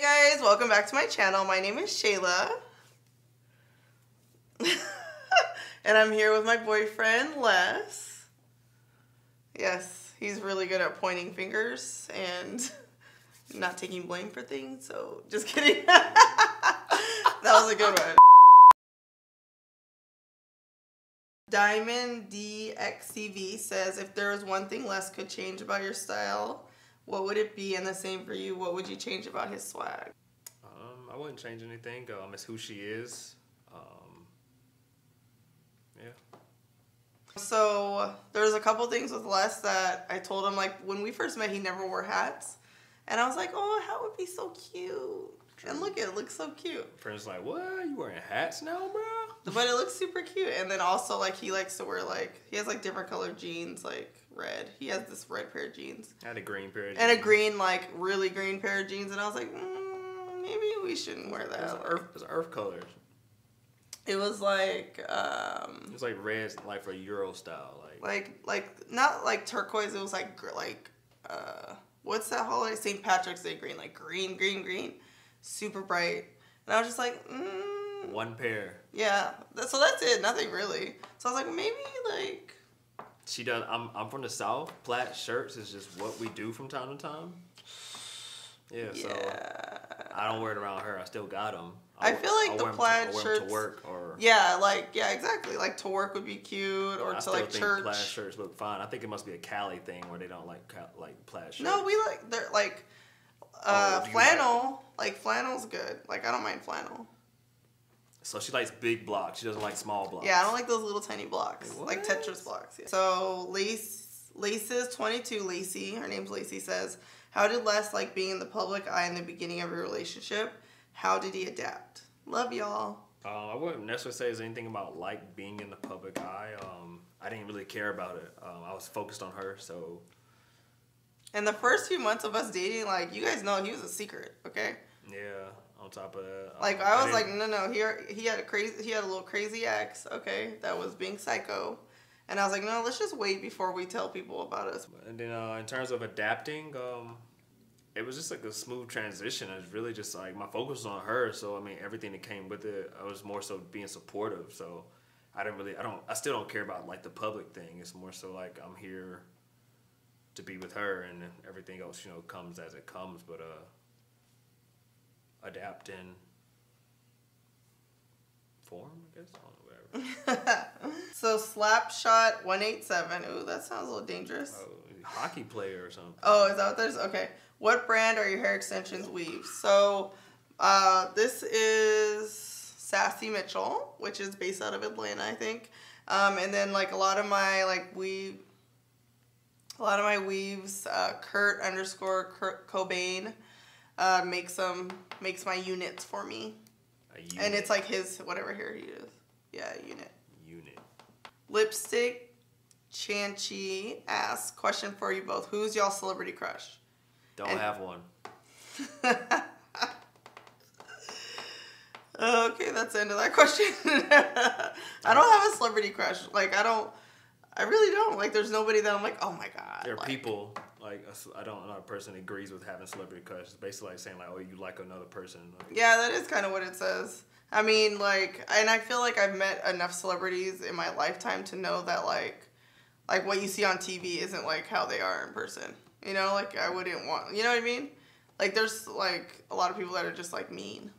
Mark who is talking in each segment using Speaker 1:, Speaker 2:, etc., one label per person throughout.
Speaker 1: Hey guys, welcome back to my channel. My name is Shayla. And I'm here with my boyfriend, Les. Yes, he's really good at pointing fingers and not taking blame for things, so just kidding. That was a good one. Diamond DXCV says, if there was one thing Les could change about your style, what would it be? And the same for you, what would you change about his swag?
Speaker 2: I wouldn't change anything. It's who she is. Yeah.
Speaker 1: So there's a couple things with Les that I told him, like when we first met, he never wore hats. And I was like, oh, that would be so cute. And look, it looks so cute.
Speaker 2: Friends like, what? You wearing hats now, bro?
Speaker 1: But it looks super cute. And then also, like, he likes to wear, like, he has, like, different colored jeans, like, red. He has this red pair of jeans.
Speaker 2: I had a green pair of jeans.
Speaker 1: And a green, like, really green pair of jeans. And I was like, maybe we shouldn't wear that.
Speaker 2: It was earth colors.
Speaker 1: It was like,
Speaker 2: it was like red, like for Euro style.
Speaker 1: Like, not like turquoise. It was like, what's that holiday? St. Patrick's Day green. Like, green. Super bright. And I was just like,
Speaker 2: One pair.
Speaker 1: Yeah. So that's it. Nothing really. So I was like, maybe like.
Speaker 2: She does. I'm from the South. Plaid shirts is just what we do from time to time. Yeah. So I don't wear it around her. I still got them.
Speaker 1: I feel like the plaid shirts
Speaker 2: to work or.
Speaker 1: Yeah. Exactly. Like to work would be cute, or to like church. I think
Speaker 2: plaid shirts look fine. I think it must be a Cali thing where they don't like plaid shirts.
Speaker 1: No, they're like flannel. Like flannel's good. Like I don't mind flannel.
Speaker 2: So she likes big blocks. She doesn't like small blocks.
Speaker 1: Yeah, I don't like those little tiny blocks.
Speaker 2: What?
Speaker 1: Like Tetris blocks. Yeah. So Lace's 22, Lacey, her name's Lacey, says, how did Les like being in the public eye in the beginning of your relationship? How did he adapt? Love y'all.
Speaker 2: I wouldn't necessarily say there's anything about like being in the public eye. I didn't really care about it. I was focused on her, so.
Speaker 1: And the first few months of us dating, like, you guys know he was a secret, okay?
Speaker 2: Yeah. On top of that,
Speaker 1: like I was like, no. He had a little crazy ex, okay, that was being psycho, and I was like, no, let's just wait before we tell people about us.
Speaker 2: And then in terms of adapting, it was just like a smooth transition. It was really just like my focus was on her, so I mean everything that came with it, I was more so being supportive. So I still don't care about like the public thing. It's more so like I'm here to be with her, and everything else, comes as it comes. But adapt in form, I guess. I don't know, whatever.
Speaker 1: So Slapshot 187. Ooh, that sounds a little dangerous.
Speaker 2: Oh, hockey player or something.
Speaker 1: Oh, is that what that is? Okay. What brand are your hair extensions weaves? So this is Sassy Mitchell, which is based out of Atlanta, I think. And then like a lot of my weaves, Kurt _Cobain makes my units for me. And it's like his whatever hair he is. Yeah, unit. Lipstick Chanchi asks, question for you both. Who's y'all celebrity crush?
Speaker 2: Don't have one.
Speaker 1: Okay, that's the end of that question. I don't have a celebrity crush. Like I really don't. Like there's nobody that I'm like, oh my god.
Speaker 2: There are people I'm not a person that agrees with having celebrity crush. It's basically like saying like, oh, you like another person.
Speaker 1: Yeah, that is kind of what it says. I mean, and I feel like I've met enough celebrities in my lifetime to know that like what you see on TV isn't like how they are in person. Like I wouldn't want, you know what I mean? Like there's like a lot of people that are just like mean.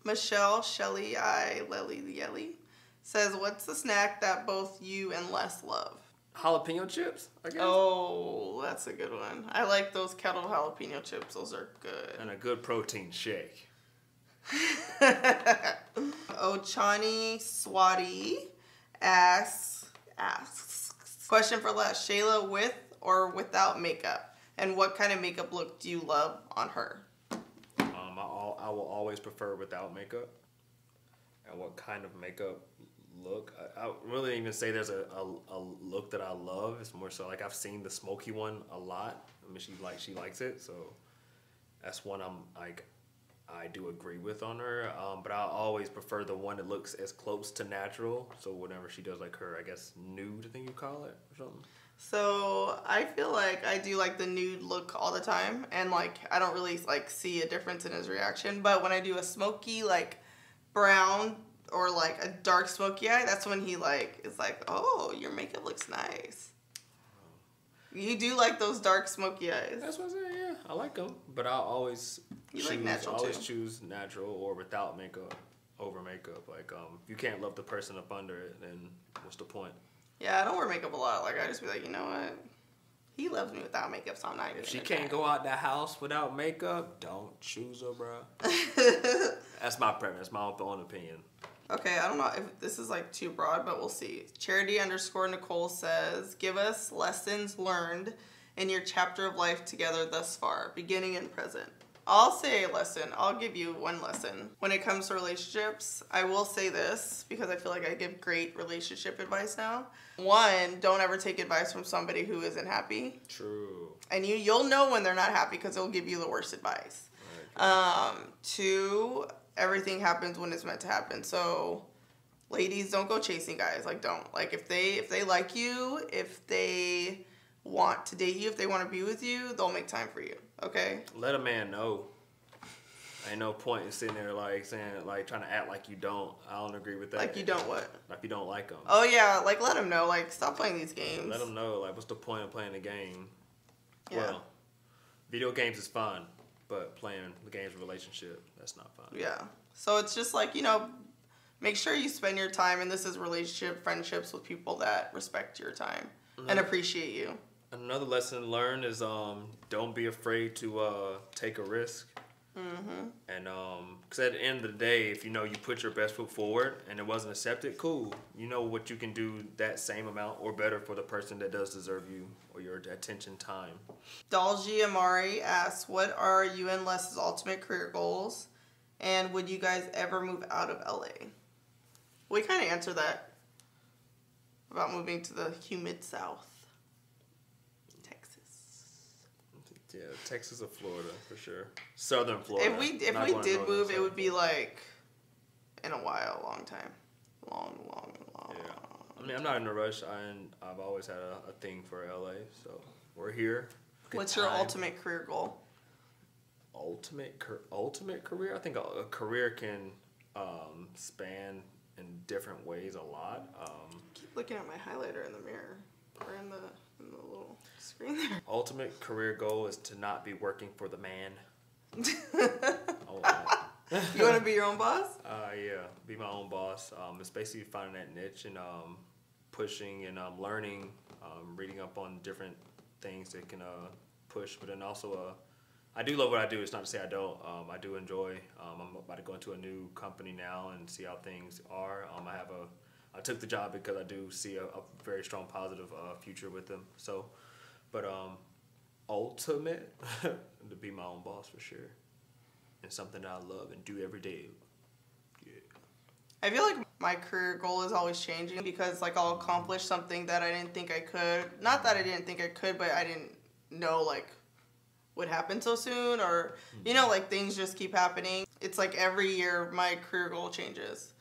Speaker 1: Michelle Shelley Lely Yelly says, what's the snack that both you and Les love?
Speaker 2: Jalapeno chips, I guess.
Speaker 1: Oh, that's a good one. I like those kettle jalapeno chips. Those are good.
Speaker 2: And a good protein shake.
Speaker 1: Ochani Swati asks, question for Les, Shayla with or without makeup? And what kind of makeup look do you love on her?
Speaker 2: I will always prefer without makeup. And what kind of makeup look? I really didn't even say there's a look that I love. It's more so like I've seen the smoky one a lot. I mean, she likes it, so that's one I do agree with on her. But I always prefer the one that looks as close to natural. So whenever she does like her, I guess, nude thing you call it or something.
Speaker 1: So I feel like I do like the nude look all the time, and like I don't really like see a difference in his reaction. But when I do a smoky like brown or like a dark smoky eye, that's when he like is like, oh, your makeup looks nice. You do like those dark smoky eyes.
Speaker 2: That's what I'm saying. Yeah, I like them, but I'll always choose natural or without makeup over makeup. Like if you can't love the person up under it, then what's the point?
Speaker 1: Yeah, I don't wear makeup a lot. Like I just be like, you know what? He loves me without makeup, so I'm not.
Speaker 2: If she can't go out the house without makeup, don't choose her, bro. That's my preference, my own opinion.
Speaker 1: Okay, I don't know if this is like too broad, but we'll see. Charity_Nicole says, give us lessons learned in your chapter of life together thus far, beginning and present. I'll say a lesson. I'll give you one lesson. When it comes to relationships, I will say this because I feel like I give great relationship advice now. One, don't ever take advice from somebody who isn't happy.
Speaker 2: True.
Speaker 1: And you'll know when they're not happy because they'll give you the worst advice. Right. Two, everything happens when it's meant to happen. So, ladies, don't go chasing guys. Like, don't. Like, if they like you, if they want to date you, if they want to be with you, they'll make time for you. Okay?
Speaker 2: Let a man know. Ain't no point in sitting there like saying like trying to act like you don't. I don't agree with that.
Speaker 1: Like you don't what?
Speaker 2: Like you don't like them.
Speaker 1: Oh yeah, like let them know. Like stop playing these games.
Speaker 2: Let them know. Like what's the point of playing the game?
Speaker 1: Yeah.
Speaker 2: Well, video games is fun, but playing the games of relationship, that's not fun.
Speaker 1: Yeah. So it's just like, make sure you spend your time, and this is relationship, friendships with people that respect your time and appreciate you.
Speaker 2: Another lesson learned is don't be afraid to take a risk. Mm-hmm. And because at the end of the day, if you put your best foot forward and it wasn't accepted, cool. You know what you can do that same amount or better for the person that does deserve you or your attention time.
Speaker 1: Dalji Amari asks, what are you and Les's ultimate career goals? And would you guys ever move out of LA? We kind of answered that about moving to the humid South.
Speaker 2: Yeah, Texas or Florida for sure. Southern Florida.
Speaker 1: If we did move, it would be like in a while, a long time, long.
Speaker 2: Yeah, I mean, I'm not in a rush. I've always had a thing for LA, so we're here.
Speaker 1: What's your ultimate career goal?
Speaker 2: Ultimate career? I think a career can span in different ways a lot.
Speaker 1: Keep looking at my highlighter in the mirror or in the little screen there.
Speaker 2: Ultimate career goal is to not be working for the man.
Speaker 1: You want to be your own boss?
Speaker 2: Yeah, be my own boss. It's basically finding that niche and pushing and learning, reading up on different things that can push. But then also, I do love what I do. It's not to say I don't. I do enjoy. I'm about to go into a new company now and see how things are. I took the job because I do see a very strong positive future with them. So, but ultimate to be my own boss for sure, and something that I love and do every day. Yeah. I
Speaker 1: feel like my career goal is always changing because like I'll accomplish something that I didn't think I could. Not that I didn't think I could, but I didn't know like would happen so soon, or like things just keep happening. It's like every year my career goal changes.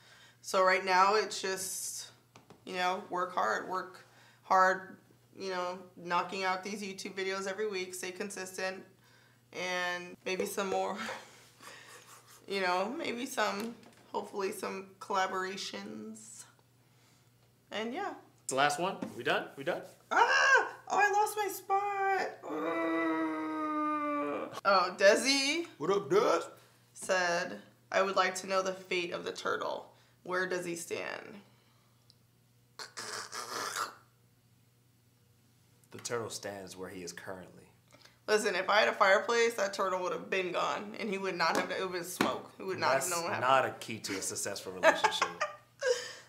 Speaker 1: So right now it's just, work hard, knocking out these YouTube videos every week, stay consistent, and maybe some more, hopefully some collaborations. And yeah.
Speaker 2: It's the last one. We done?
Speaker 1: Oh, I lost my spot. Oh, Desi.
Speaker 2: What up, Des?
Speaker 1: Said, I would like to know the fate of the turtle. Where does he stand?
Speaker 2: The turtle stands where he is currently.
Speaker 1: Listen, if I had a fireplace, that turtle would have been gone, and he would not have. It would have been smoke. He would not have known what happened.
Speaker 2: That's not a key to a successful relationship.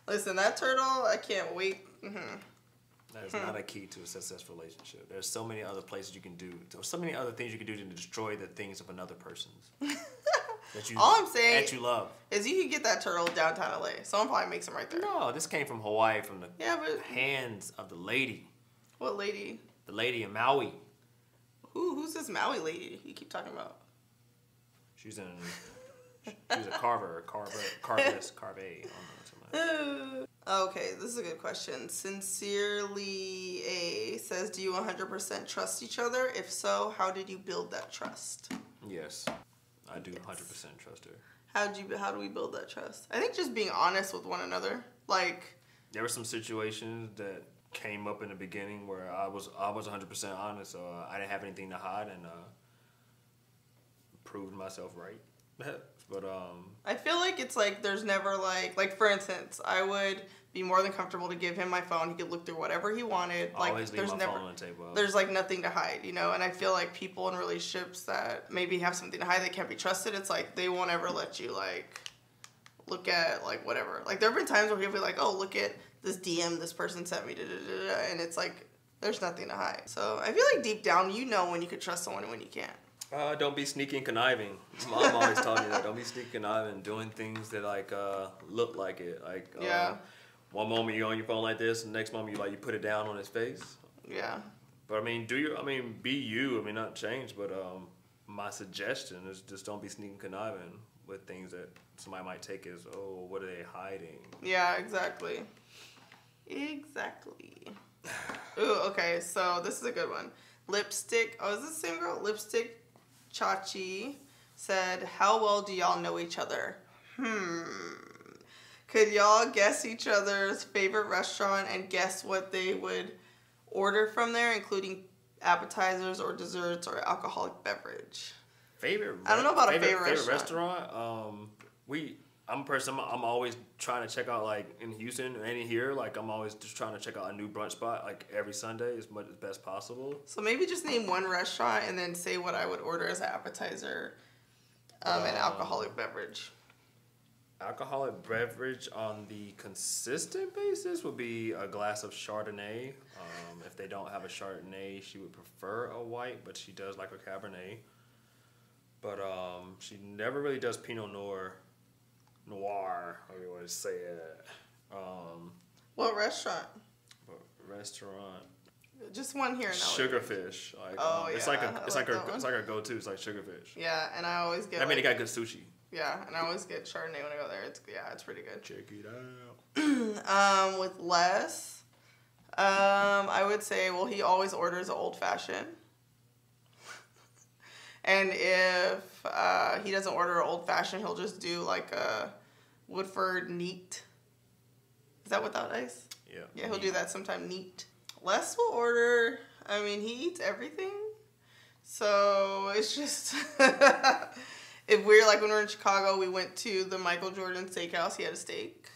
Speaker 1: Listen, that turtle, I can't wait. Mm-hmm.
Speaker 2: That is not a key to a successful relationship. There's so many other places you can do. There's so many other things you can do to destroy the things of another person's.
Speaker 1: All I'm saying
Speaker 2: that you love
Speaker 1: is you can get that turtle downtown LA. Someone probably makes them right there.
Speaker 2: No, this came from Hawaii, from the hands of the lady.
Speaker 1: What lady?
Speaker 2: The lady in Maui.
Speaker 1: Who's this Maui lady you keep talking about?
Speaker 2: She's a carver, carve. I don't know.
Speaker 1: Okay, this is a good question. Sincerely A says, do you 100% trust each other? If so, how did you build that trust?
Speaker 2: Yes, I do 100% trust her.
Speaker 1: How do we build that trust? I think just being honest with one another. Like,
Speaker 2: there were some situations that came up in the beginning where I was 100% honest, so I didn't have anything to hide, and proved myself right. But
Speaker 1: I feel like it's like there's never like for instance, I would be more than comfortable to give him my phone. He could look through whatever he wanted. Like
Speaker 2: always leave
Speaker 1: there's
Speaker 2: my
Speaker 1: never
Speaker 2: phone on the table.
Speaker 1: there's like nothing to hide, you know. And I feel like people in relationships that maybe have something to hide, they can't be trusted. It's like they won't ever let you like look at like whatever. Like there have been times where people be like, oh, look at this DM this person sent me, and it's like there's nothing to hide. So I feel like deep down you know when you could trust someone and when you can't.
Speaker 2: Don't be sneaky and conniving. Mom always taught me that. Don't be sneaky and conniving, doing things that like look like it. Like one moment you're on your phone like this, and the next moment you put it down on his face.
Speaker 1: Yeah.
Speaker 2: But I mean, be you. I mean, not change. But my suggestion is just don't be sneaky and conniving with things that somebody might take as, oh, what are they hiding?
Speaker 1: Yeah, exactly. Exactly. Ooh, okay. So this is a good one. Lipstick. Oh, is this the same girl? Lipstick. Chachi said, how well do y'all know each other? Could y'all guess each other's favorite restaurant and guess what they would order from there, including appetizers or desserts or alcoholic beverage?
Speaker 2: I don't
Speaker 1: know about a
Speaker 2: favorite restaurant. I'm a person, I'm always trying to check out, like, in Houston and in here, like, I'm always just trying to check out a new brunch spot, like, every Sunday as much as best possible.
Speaker 1: So maybe just name one restaurant and then say what I would order as an appetizer and alcoholic beverage.
Speaker 2: Alcoholic beverage on the consistent basis would be a glass of Chardonnay. If they don't have a Chardonnay, she would prefer a white, but she does like a Cabernet. But she never really does Pinot Noir, how do you want to say it?
Speaker 1: What restaurant? Just one here.
Speaker 2: Sugarfish. Like, it's like our go-to. It's like Sugarfish.
Speaker 1: Yeah, and I always get.
Speaker 2: I mean, they got good sushi.
Speaker 1: Yeah, and I always get Chardonnay when I go there. It's pretty good.
Speaker 2: Check it out.
Speaker 1: With Les, I would say, well, he always orders an old fashioned. And if he doesn't order an old fashioned, he'll just do like a Woodford neat. Is that without ice?
Speaker 2: Yeah.
Speaker 1: Yeah, he'll do that sometime neat. Les will order, I mean, he eats everything. So it's just, if we're like, when we were in Chicago, we went to the Michael Jordan Steakhouse. He had a steak.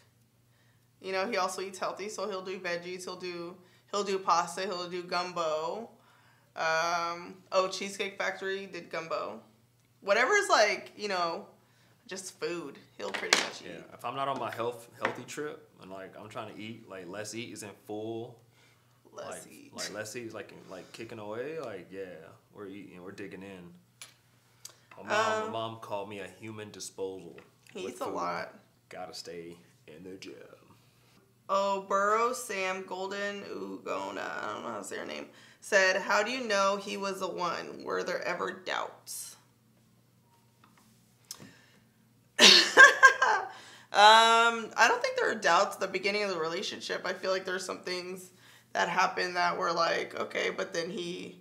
Speaker 1: You know, he also eats healthy, so he'll do veggies. He'll do pasta. He'll do gumbo. Cheesecake Factory did gumbo. Whatever's like, you know, just food, he'll pretty much eat.
Speaker 2: Yeah, if I'm not on my healthy trip and like I'm trying to eat, like Let's Eat is in full. Let's Eat is like kicking away. Like, yeah, we're eating, we're digging in. My mom called me a human disposal.
Speaker 1: He eats a lot.
Speaker 2: Gotta stay in the gym.
Speaker 1: Oh, Burrow Sam Golden Ugona, I don't know how to say her name, said, how do you know he was the one? Were there ever doubts? I don't think there were doubts at the beginning of the relationship. I feel like there's some things that happened that were like, okay, but then he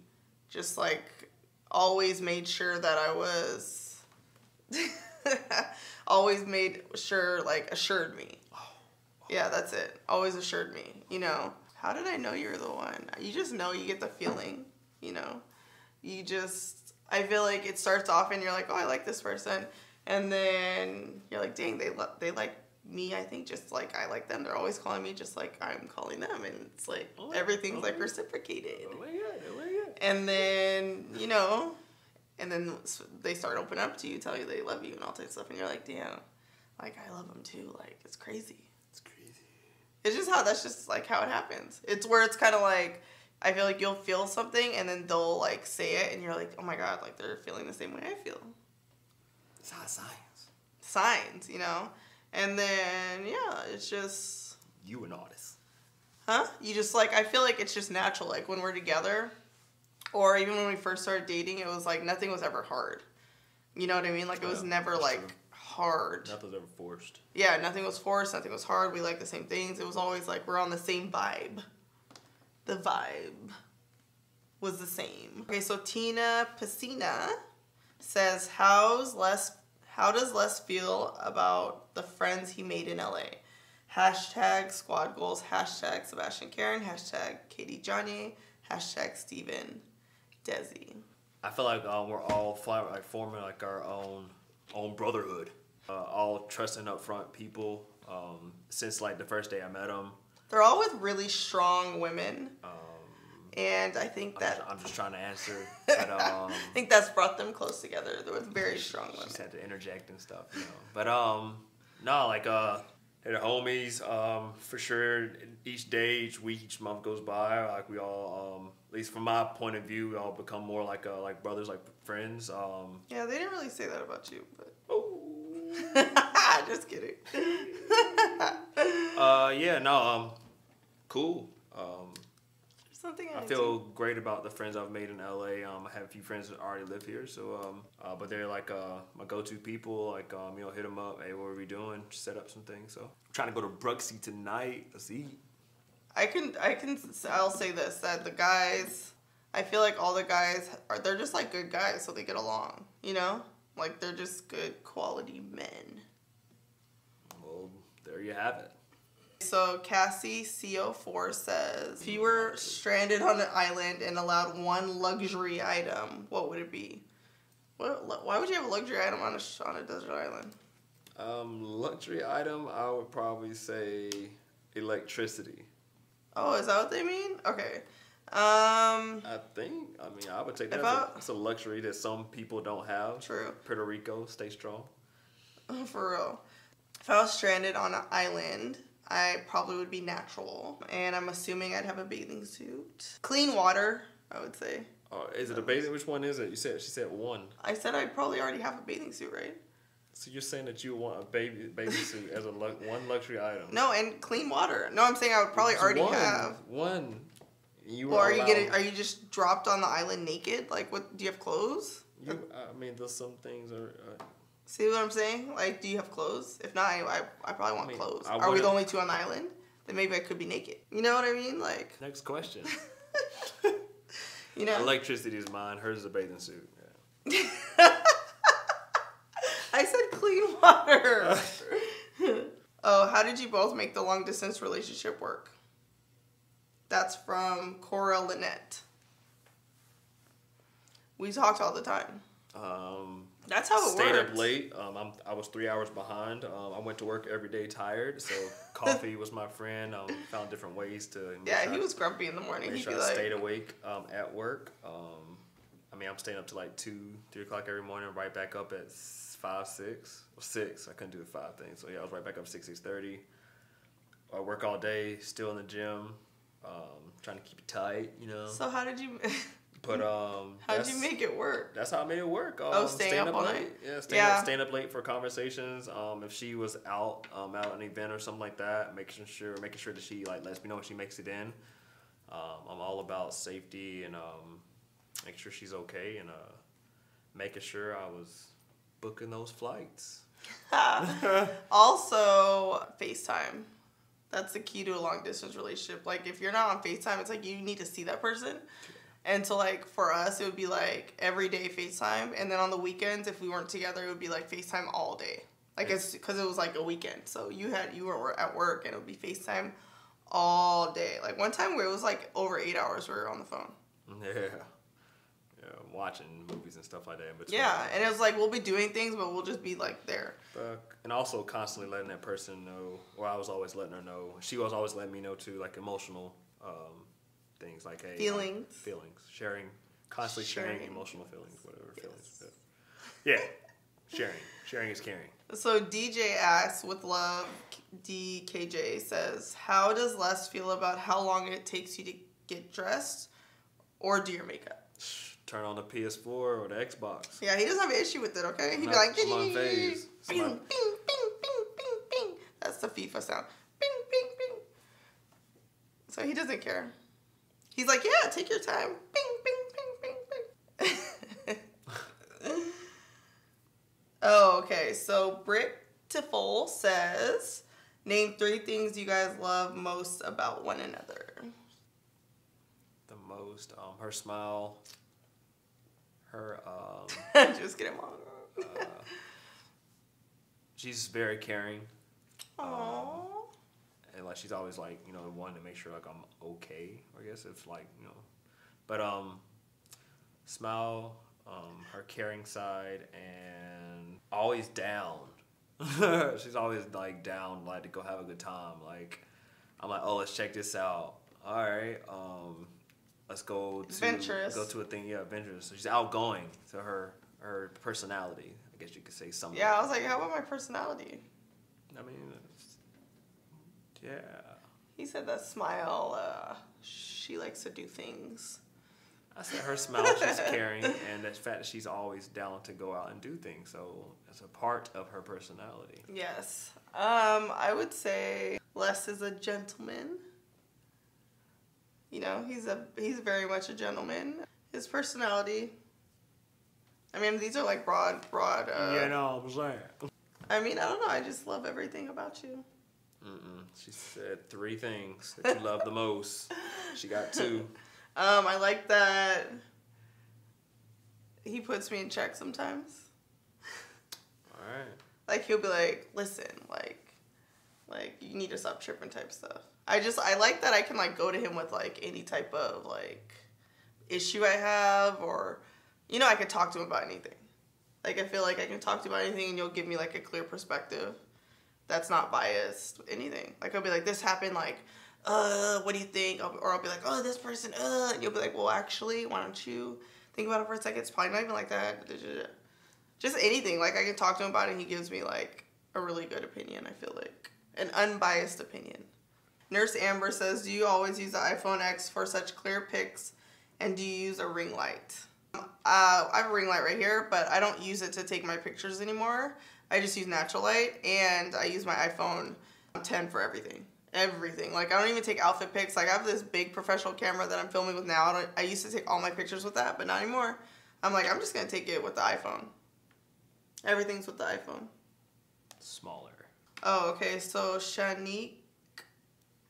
Speaker 1: just like always made sure that I was, always made sure, like assured me. Yeah, that's it. Always assured me, you know. How did I know you were the one? You just know, you get the feeling, you know. I feel like it starts off and you're like, oh, I like this person. And then you're like, dang, they like me, I think, just like I like them. They're always calling me just like I'm calling them. And it's like, everything's like reciprocated.
Speaker 2: Oh my God.
Speaker 1: And then, you know, and then they start opening up to you, tell you they love you and all that stuff. And you're like, damn, like I love them too. Like, it's crazy. It's just that's just like how it happens. It's where it's kind of like, I feel like you'll feel something and then they'll like say it and you're like, oh my God, like they're feeling the same way I feel.
Speaker 2: It's not
Speaker 1: Signs, you know? And then, yeah, it's just.
Speaker 2: You an artist.
Speaker 1: Huh? You just like, I feel like it's just natural. Like when we're together or even when we first started dating, it was like nothing was ever hard. You know what I mean? Like it was never like hard.
Speaker 2: Nothing's ever forced.
Speaker 1: Yeah, nothing was forced. Nothing was hard. We liked the same things. It was always like we're on the same vibe. The vibe was the same. Okay, so Tina Piscina says, how does Les feel about the friends he made in LA? Hashtag squad goals, hashtag Sebastian Karen, hashtag Katie Johnny, hashtag Steven Desi.
Speaker 2: I feel like we're all forming like our own brotherhood. All trusting upfront people. Since like the first day I met them.
Speaker 1: They're all with really strong women. And I think
Speaker 2: I'm just trying to answer. But,
Speaker 1: I think that's brought them close together. They're with very strong women.
Speaker 2: Just had to interject and stuff, you know. But no, like they're the homies. For sure. Each day, each week, each month goes by. Like we all, at least from my point of view, we all become more like brothers, like friends.
Speaker 1: Yeah, they didn't really say that about you, but.
Speaker 2: Oh.
Speaker 1: Just kidding.
Speaker 2: Yeah, no, cool.
Speaker 1: Something
Speaker 2: I feel great about the friends I've made in LA. I have a few friends that already live here, so but they're like my go-to people. Like you know, hit them up. Hey, what are we doing? Set up some things. So I'm trying to go to Bruxy tonight. Let's eat.
Speaker 1: I'll say this, that the guys, I feel like all the guys they're just like good guys, so they get along. You know, like they're just good quality men.
Speaker 2: Well, there you have it.
Speaker 1: So Cassie CO4 says, if you were stranded on an island and allowed one luxury item, what would it be? Why would you have a luxury item on a desert island?
Speaker 2: Luxury item, I would probably say electricity.
Speaker 1: Oh, is that what they mean? Okay.
Speaker 2: I would take that. It's a luxury that some people don't have.
Speaker 1: True.
Speaker 2: Puerto Rico, stay strong.
Speaker 1: Oh, for real. If I was stranded on an island, I probably would be natural, and I'm assuming I'd have a bathing suit. Clean water, I would say.
Speaker 2: Oh, is it a bathing? Which one is it? She said one.
Speaker 1: I said I'd probably already have a bathing suit, right?
Speaker 2: So you're saying that you want a bathing suit as one luxury item?
Speaker 1: No, and clean water. No, I'm saying I would probably already have
Speaker 2: one.
Speaker 1: Are you just dropped on the island naked? Like, what? Do you have clothes?
Speaker 2: There's some things are.
Speaker 1: See what I'm saying? Like, do you have clothes? If not, I probably want clothes.
Speaker 2: Are
Speaker 1: we the only two on the island? Then maybe I could be naked. You know what I mean? Like.
Speaker 2: Next question.
Speaker 1: You know.
Speaker 2: Electricity is mine. Hers is a bathing suit.
Speaker 1: Yeah. I said clean water. Oh, how did you both make the long distance relationship work? That's from Cora Lynette. We talked all the time. That's how it
Speaker 2: stayed
Speaker 1: works.
Speaker 2: Up late. I was 3 hours behind. I went to work every day tired, so coffee was my friend. Found different ways to.
Speaker 1: He was grumpy in the morning.
Speaker 2: Make sure I stayed awake at work. I'm staying up to like 2, 3 o'clock every morning. Right back up at 5, 6. Well, 6. I couldn't do the 5 thing, so yeah, I was right back up 6:30. I work all day, still in the gym, trying to keep it tight, you know.
Speaker 1: So how did you?
Speaker 2: But
Speaker 1: how did you make it work?
Speaker 2: That's how I made it work.
Speaker 1: Staying up all night.
Speaker 2: Yeah, staying up late for conversations. If she was out at an event or something like that, making sure that she lets me know when she makes it in. I'm all about safety and making sure she's okay and making sure I was booking those flights.
Speaker 1: Also, FaceTime. That's the key to a long distance relationship. Like, if you're not on FaceTime, it's like you need to see that person. And so, like, for us, it would be, like, every day FaceTime. And then on the weekends, if we weren't together, it would be, like, FaceTime all day. Like, it's because it was, like, a weekend. So you were at work, and it would be FaceTime all day. Like, one time where it was, like, over 8 hours we were on the phone.
Speaker 2: Yeah, watching movies and stuff like that.
Speaker 1: Yeah, and it was, like, we'll be doing things, but we'll just be, like, there.
Speaker 2: And also constantly letting that person know, or I was always letting her know. She was always letting me know, too, like, emotional things like
Speaker 1: feelings,
Speaker 2: constantly sharing emotional feelings, whatever feelings. Yeah, sharing is caring. So
Speaker 1: DJ asks, with love, DKJ says, how does Les feel about how long it takes you to get dressed or do your makeup?
Speaker 2: Turn on the PS4 or the Xbox.
Speaker 1: Yeah, he doesn't have an issue with it. Okay, he'd be like,
Speaker 2: bing, bing, bing, bing,
Speaker 1: bing, bing. That's the FIFA sound. Bing, bing, bing. So he doesn't care. He's like, yeah, take your time. Bing, bing, bing, bing, bing. Oh, okay. So Brittiful says, name 3 things you guys love most about one another.
Speaker 2: The most, her smile, her,
Speaker 1: Just kidding, Mom.
Speaker 2: She's very caring.
Speaker 1: Aww.
Speaker 2: And like she's always like, you know, wanting to make sure like I'm okay, I guess, if like, you know. But smile, her caring side, and always down. She's always like down, like to go have a good time. Like I'm like, oh, let's check this out. All right, let's go to
Speaker 1: adventurous.
Speaker 2: Go to a thing. Yeah, adventurous. So she's outgoing. So her personality, I guess you could say something.
Speaker 1: Yeah, I was like, how about my personality?
Speaker 2: I mean, yeah.
Speaker 1: He said that smile. She likes to do things.
Speaker 2: I said her smile, she's caring, and the fact that she's always down to go out and do things. So it's a part of her personality.
Speaker 1: Yes. I would say Les is a gentleman. You know, he's very much a gentleman. His personality. I mean, these are like broad.
Speaker 2: Yeah, no, I'm saying.
Speaker 1: I mean, I don't know. I just love everything about you.
Speaker 2: She said 3 things that you love the most. She got 2.
Speaker 1: I like that he puts me in check sometimes.
Speaker 2: All right.
Speaker 1: Like he'll be like, listen, like you need to stop tripping type stuff. I like that I can like go to him with like any type of like issue I have, or you know, I could talk to him about anything. Like I feel like I can talk to you about anything and you'll give me like a clear perspective that's not biased with anything. Like I'll be like, this happened, like what do you think? Or I'll be like, oh, this person, and you'll be like, well, actually, why don't you think about it for a second? It's probably not even like that. Just anything. Like, I can talk to him about it, and he gives me, like, a really good opinion, I feel like. An unbiased opinion. Nurse Amber says, do you always use the iPhone X for such clear pics, and do you use a ring light? I have a ring light right here, but I don't use it to take my pictures anymore. I just use natural light, and I use my iPhone 10 for everything. Everything. Like, I don't even take outfit pics. Like, I have this big professional camera that I'm filming with now. I used to take all my pictures with that, but not anymore. I'm like, I'm just going to take it with the iPhone. Everything's with the iPhone.
Speaker 2: Smaller.
Speaker 1: Oh, okay. So, Shanique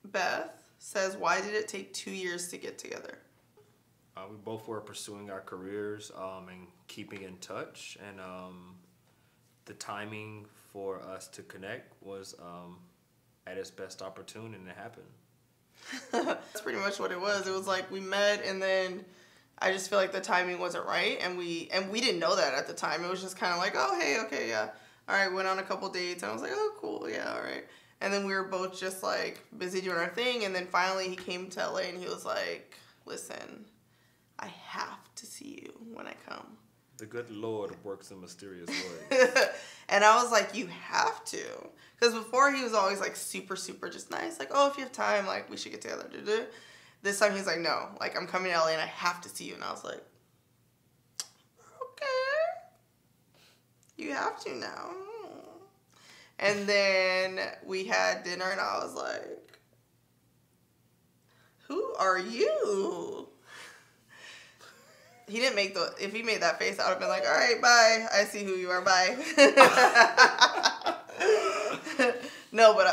Speaker 1: Beth says, why did it take 2 years to get together?
Speaker 2: We both were pursuing our careers and keeping in touch. And the timing for us to connect was... at its best opportune, and it happened.
Speaker 1: That's pretty much what it was. It was like we met, and then I just feel like the timing wasn't right, and we didn't know that at the time. It was just kind of like, oh, hey, okay, yeah. All right, went on a couple dates, and I was like, oh, cool, yeah, all right. And then we were both just, like, busy doing our thing, and then finally he came to LA, and he was like, listen, I have to see you when I come.
Speaker 2: The good Lord works in mysterious ways.
Speaker 1: And I was like, you have to. Because before he was always like super, super just nice. Like, oh, if you have time, like we should get together. This time he's like, no, like I'm coming to LA and I have to see you. And I was like, okay, you have to now. And then we had dinner and I was like, who are you? He didn't make if he made that face, I would have been like, all right, bye. I see who you are, bye. No, but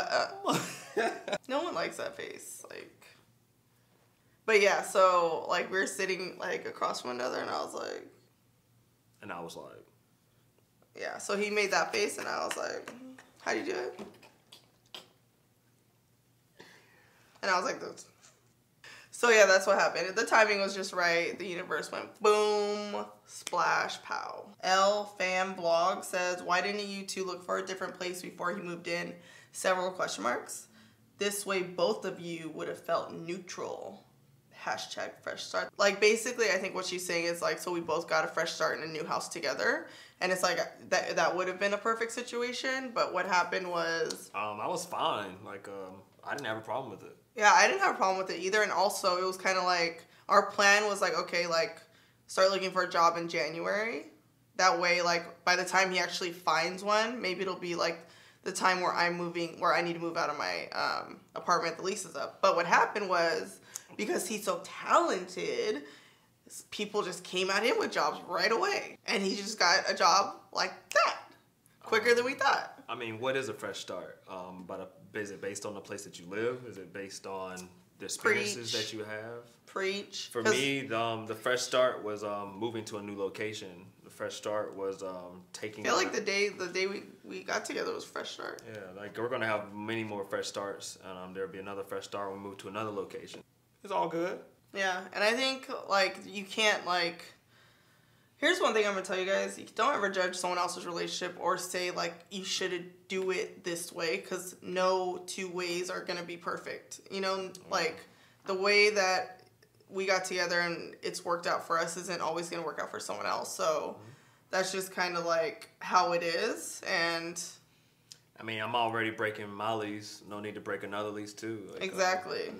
Speaker 1: no one likes that face. Like, but yeah, so like we were sitting like across from one another and I was like.
Speaker 2: And I was like.
Speaker 1: Yeah, so he made that face and I was like, how do you do it? And I was like, this. So yeah, that's what happened. The timing was just right. The universe went boom, splash, pow. L Fam Blog says, why didn't you two look for a different place before he moved in? Several question marks. This way both of you would have felt neutral. Hashtag fresh start. Like basically I think what she's saying is like, so we both got a fresh start in a new house together. And it's like that would have been a perfect situation. But what happened was
Speaker 2: I was fine. Like I didn't have a problem with it.
Speaker 1: Yeah, I didn't have a problem with it either. And also, it was kind of like, our plan was like, okay, like, start looking for a job in January. That way, like, by the time he actually finds one, maybe it'll be, like, the time where I need to move out of my apartment, the lease is up. But what happened was, because he's so talented, people just came at him with jobs right away. And he just got a job like that. quicker than we thought.
Speaker 2: I mean, what is a fresh start? Is it based on the place that you live? Is it based on the experiences that you have?
Speaker 1: Preach.
Speaker 2: For me, the fresh start was moving to a new location. The fresh start was taking.
Speaker 1: I feel like the day we got together was fresh start.
Speaker 2: Yeah, like we're gonna have many more fresh starts, and there'll be another fresh start when we move to another location. It's all good.
Speaker 1: Yeah, and I think like you can't like. Here's one thing I'm gonna tell you guys: you don't ever judge someone else's relationship or say like you should do it this way, because no two ways are gonna be perfect. You know, like the way that we got together and it's worked out for us isn't always gonna work out for someone else. So that's just kind of like how it is. And
Speaker 2: I mean, I'm already breaking my lease. No need to break another lease too. Like,
Speaker 1: exactly.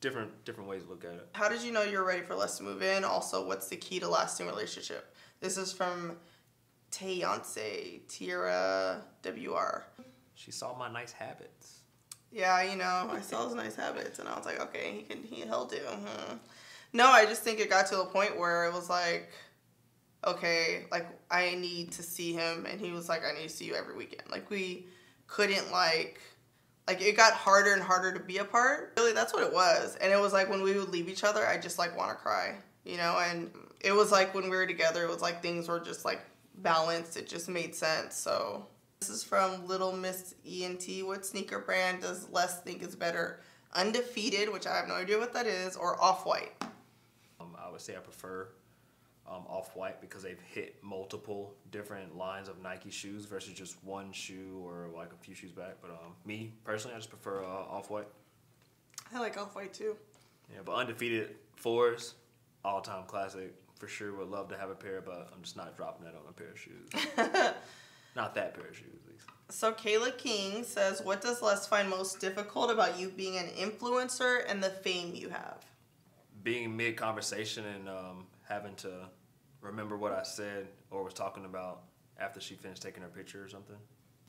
Speaker 2: Different ways to look at it.
Speaker 1: How did you know you're ready for Les to move in? Also, what's the key to lasting relationship? This is from Tayance, Tierra WR.
Speaker 2: She saw my nice habits.
Speaker 1: Yeah, you know, I saw his nice habits, and I was like, okay, he'll do. No, I just think it got to the point where it was like, okay, like I need to see him, and he was like, I need to see you every weekend. Like we couldn't like it got harder and harder to be apart. Really, that's what it was. And it was like when we would leave each other, I just like want to cry, you know? And it was like when we were together, it was like things were just like balanced. It just made sense. So this is from Little Miss ENT. What sneaker brand does Les think is better? Undefeated, which I have no idea what that is, or Off-White?
Speaker 2: I would say I prefer Off-White because they've hit multiple different lines of Nike shoes versus just one shoe or like a few shoes back. But me personally, I just prefer Off-White.
Speaker 1: I like Off-White too.
Speaker 2: Yeah, but Undefeated 4s, all-time classic. For sure would love to have a pair, but I'm just not dropping that on a pair of shoes. Not that pair of shoes, at least.
Speaker 1: So Kayla King says, what does Les find most difficult about you being an influencer and the fame you have?
Speaker 2: Being mid-conversation and having to remember what I said or was talking about after she finished taking her picture or something.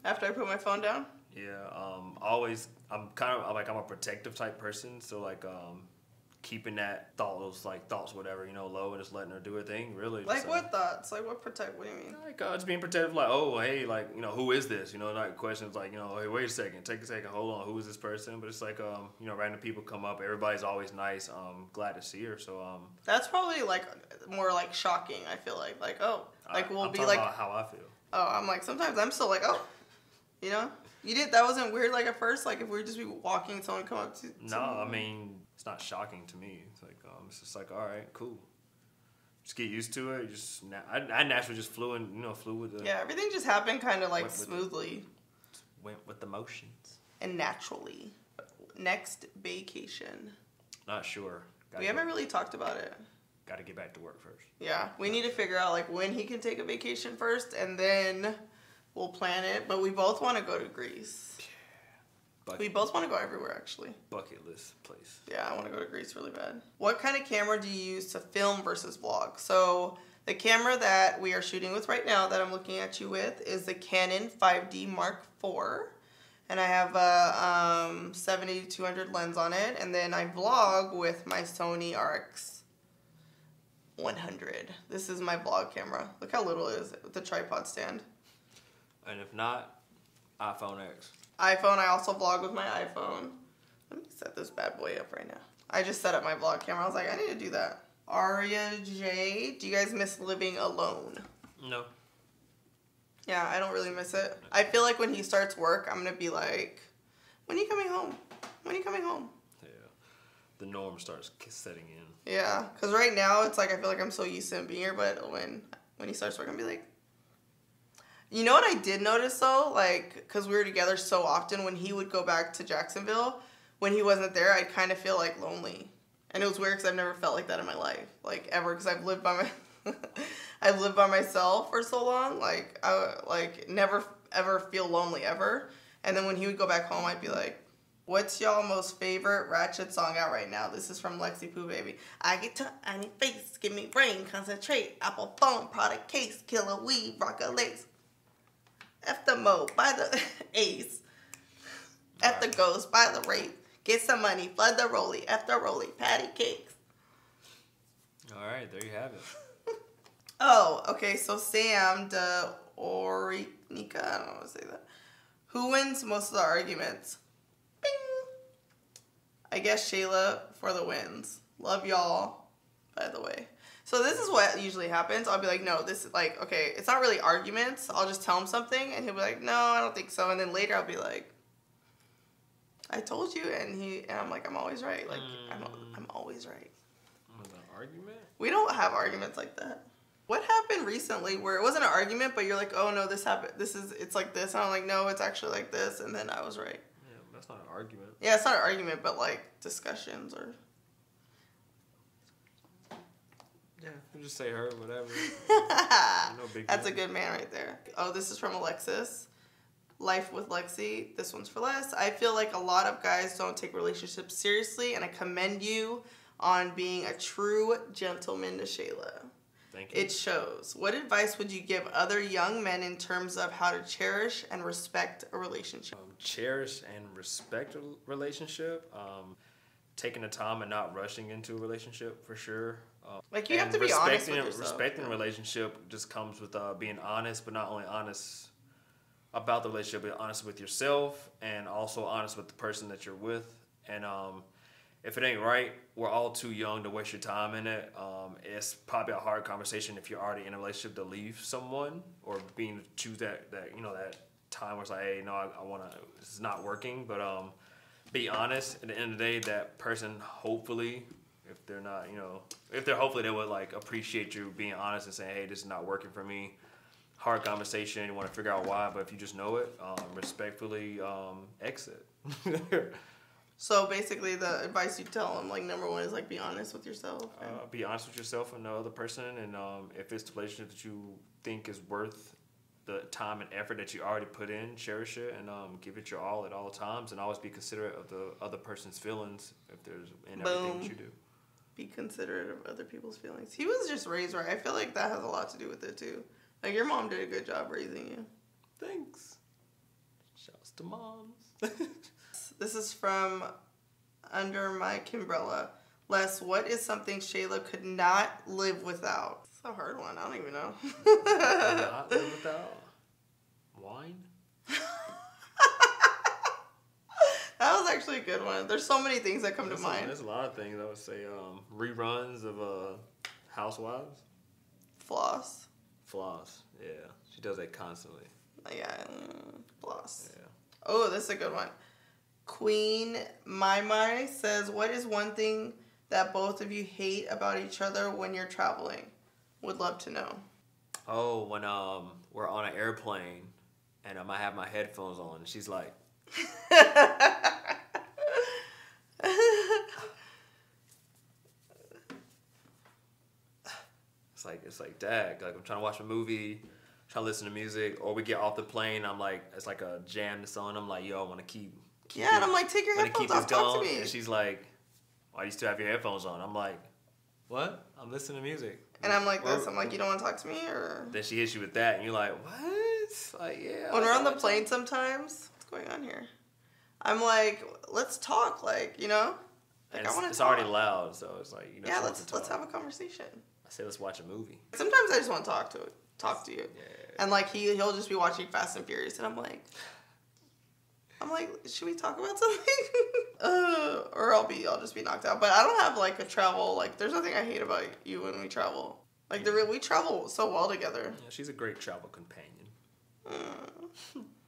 Speaker 1: After I put my phone down?
Speaker 2: Yeah, I'm a protective type person, so like keeping that thoughts whatever, you know, low and just letting her do her thing, really.
Speaker 1: Like
Speaker 2: just,
Speaker 1: what thoughts? Like what protect? What do you mean?
Speaker 2: Like just being protective, like, oh, hey, like, you know, who is this? You know, like questions like, you know, hey, wait a second, take a second, hold on, who is this person? But it's like, you know, random people come up, everybody's always nice. Glad to see her. So
Speaker 1: that's probably like more like shocking. I feel like oh, like we'll be like
Speaker 2: about how I feel.
Speaker 1: Oh, I'm like sometimes I'm still like oh, you know, that wasn't weird like at first. Like if we were just be walking, someone come up to
Speaker 2: no, I mean it's not shocking to me. It's like it's just like all right, cool. Just get used to it. I naturally just flew with the
Speaker 1: yeah. Everything just happened kind of like smoothly.
Speaker 2: Went with the motions
Speaker 1: and naturally. Next vacation.
Speaker 2: Not sure.
Speaker 1: We haven't really talked about it.
Speaker 2: Got to get back to work first.
Speaker 1: Yeah, we need to figure out like when he can take a vacation first, and then we'll plan it. But we both want to go to Greece. We both want to go everywhere, actually.
Speaker 2: Bucket list place.
Speaker 1: Yeah, I want to go to Greece really bad. What kind of camera do you use to film versus vlog? So the camera that we are shooting with right now that I'm looking at you with is the Canon 5D Mark IV. And I have a 70-200 lens on it. And then I vlog with my Sony RX 100. This is my vlog camera. Look how little it is with the tripod stand.
Speaker 2: And if not, iPhone X.
Speaker 1: iPhone, I also vlog with my iPhone. Let me set this bad boy up right now. I just set up my vlog camera. I was like, I need to do that. Aria J, do you guys miss living alone?
Speaker 2: No.
Speaker 1: Yeah, I don't really miss it. I feel like when he starts work, I'm going to be like, when are you coming home? When are you coming home?
Speaker 2: Yeah. The norm starts setting in.
Speaker 1: Yeah, because right now, it's like I feel like I'm so used to him being here, but when he starts work, I'm going to be like, you know what I did notice though? Like, because we were together so often, when he would go back to Jacksonville, when he wasn't there, I'd kind of feel like lonely. And it was weird because I've never felt like that in my life. Like, ever. Because I've lived by I've lived by myself for so long. Like, I never ever feel lonely ever. And then when he would go back home, I'd be like, what's y'all most favorite Ratchet song out right now? This is from Lexi Poo Baby. I get to, I need face, give me brain, concentrate, Apple phone, product case, killer weed, rock a lace. F the mo, buy the ace. F the ghost, buy the rape. Get some money, flood the rollie, F the rollie, patty cakes.
Speaker 2: All right, there you have it.
Speaker 1: Oh, okay, so Sam, Nika, I don't know how to say that. Who wins most of the arguments? Bing! I guess Shayla for the wins. Love y'all, by the way. So this is what usually happens. I'll be like, no, this is like, okay, it's not really arguments. I'll just tell him something, and he'll be like, no, I don't think so. And then later I'll be like, I told you, and I'm like, I'm always right. Like, I'm always right.
Speaker 2: Was it an argument?
Speaker 1: We don't have arguments like that. What happened recently where it wasn't an argument, but you're like, oh no, this happened. It's like this. And I'm like, no, it's actually like this. And then I was right.
Speaker 2: Yeah, that's not an argument.
Speaker 1: Yeah, it's not an argument, but like discussions or.
Speaker 2: Yeah, you just say her, whatever. No big
Speaker 1: That's
Speaker 2: deal.
Speaker 1: a good man right there. Oh, this is from Alexis. Life with Lexi. This one's for Les. I feel like a lot of guys don't take relationships seriously, and I commend you on being a true gentleman to Shayla.
Speaker 2: Thank you.
Speaker 1: It shows. What advice would you give other young men in terms of how to cherish and respect a relationship?
Speaker 2: Cherish and respect a relationship. Taking the time and not rushing into a relationship for sure.
Speaker 1: Like you have to be honest with yourself.
Speaker 2: Respecting a relationship just comes with being honest, but not only honest about the relationship, but honest with yourself and also honest with the person that you're with. And if it ain't right, we're all too young to waste your time in it. It's probably a hard conversation if you're already in a relationship to leave someone or choose that time where it's like, hey, no, I want to. This is not working, but be honest. At the end of the day, that person hopefully, if they're not, hopefully they would like appreciate you being honest and saying, hey, this is not working for me. Hard conversation. You want to figure out why, but if you just know it, respectfully exit.
Speaker 1: So basically, the advice you tell them, like number one, is like be honest with yourself.
Speaker 2: Be honest with yourself and the other person, and if it's the relationship that you think is worth the time and effort that you already put in, cherish it and give it your all at all times, and always be considerate of the other person's feelings if there's in everything that you do.
Speaker 1: Be considerate of other people's feelings. He was just raised right. I feel like that has a lot to do with it too. Like your mom did a good job raising you.
Speaker 2: Thanks. Shouts to moms.
Speaker 1: This is from Under My Kimbrella. Les, what is something Shayla could not live without? It's a hard one. I don't even know.
Speaker 2: Not live without wine.
Speaker 1: That was actually a good one. There's so many things that come to mind.
Speaker 2: There's a lot of things. I would say reruns of Housewives.
Speaker 1: Floss.
Speaker 2: Yeah. She does that constantly.
Speaker 1: Yeah, floss.
Speaker 2: Yeah.
Speaker 1: Oh, this is a good one. Queen Mai says, what is one thing that both of you hate about each other when you're traveling? Would love to know.
Speaker 2: Oh, when we're on an airplane and I have my headphones on and she's like It's like dag, like I'm trying to watch a movie, trying to listen to music, or we get off the plane, I'm like, it's like a jam to song, I'm like, yo, I want to keep
Speaker 1: yeah, and I'm like, take your headphones off, talk to me.
Speaker 2: And she's like, why do you still have your headphones on? I'm like, what? I'm listening to music.
Speaker 1: And I'm like this, I'm like, you don't want to talk to me? Or
Speaker 2: then she hits you with that, and you're like, what? Like, yeah.
Speaker 1: When we're on the plane sometimes, what's going on here? I'm like, let's talk, like, Like, I want to talk.
Speaker 2: It's already loud, so it's like,
Speaker 1: yeah, let's have a conversation.
Speaker 2: I say let's watch a movie.
Speaker 1: Sometimes I just want to talk to you.
Speaker 2: Yeah.
Speaker 1: And like he'll just be watching Fast and Furious, and I'm like, should we talk about something? Or I'll just be knocked out. But I don't have like a travel, like there's nothing I hate about you when we travel. Like we travel so well together.
Speaker 2: Yeah, she's a great travel companion.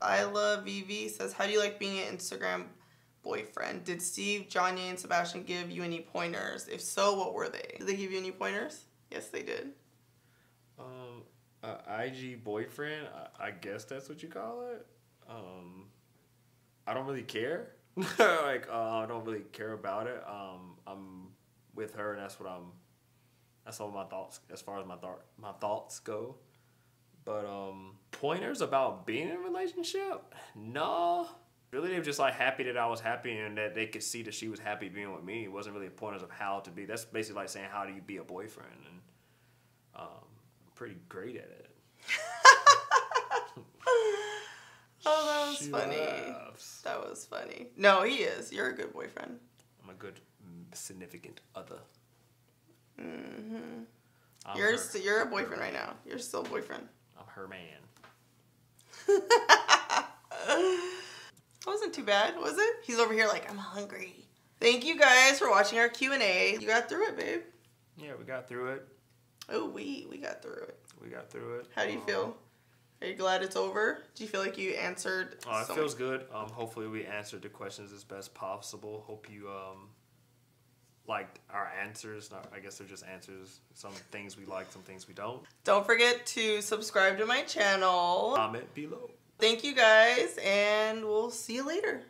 Speaker 1: I love Vivi says, how do you like being an Instagram boyfriend? Did Steve, Johnny, and Sebastian give you any pointers? If so, what were they? Did they give you any pointers? Yes, they did.
Speaker 2: IG boyfriend, I guess that's what you call it. I don't really care. I don't really care about it. I'm with her, and that's all my thoughts as far as my thoughts go. But pointers about being in a relationship? No. Really, they were just like happy that I was happy and that they could see that she was happy being with me. It wasn't really pointers of how to be. That's basically like saying, how do you be a boyfriend? And I'm pretty great at it.
Speaker 1: Oh, that was funny.
Speaker 2: Laughs.
Speaker 1: That was funny. No, he is. You're a good boyfriend.
Speaker 2: I'm a good significant other.
Speaker 1: Mm-hmm. You're a boyfriend right now. You're still a boyfriend.
Speaker 2: I'm her man.
Speaker 1: Wasn't too bad, was it? He's over here like, I'm hungry. Thank you guys for watching our Q&A. You got through it, babe.
Speaker 2: Yeah, we got through it.
Speaker 1: Oh, we got through it.
Speaker 2: We got through it.
Speaker 1: How do you feel? Are you glad it's over? Do you feel like you answered?
Speaker 2: It feels good. Hopefully we answered the questions as best possible. Hope you liked our answers. I guess they're just answers. Some things we like, some things we don't.
Speaker 1: Don't forget to subscribe to my channel.
Speaker 2: Comment below.
Speaker 1: Thank you guys, and we'll see you later.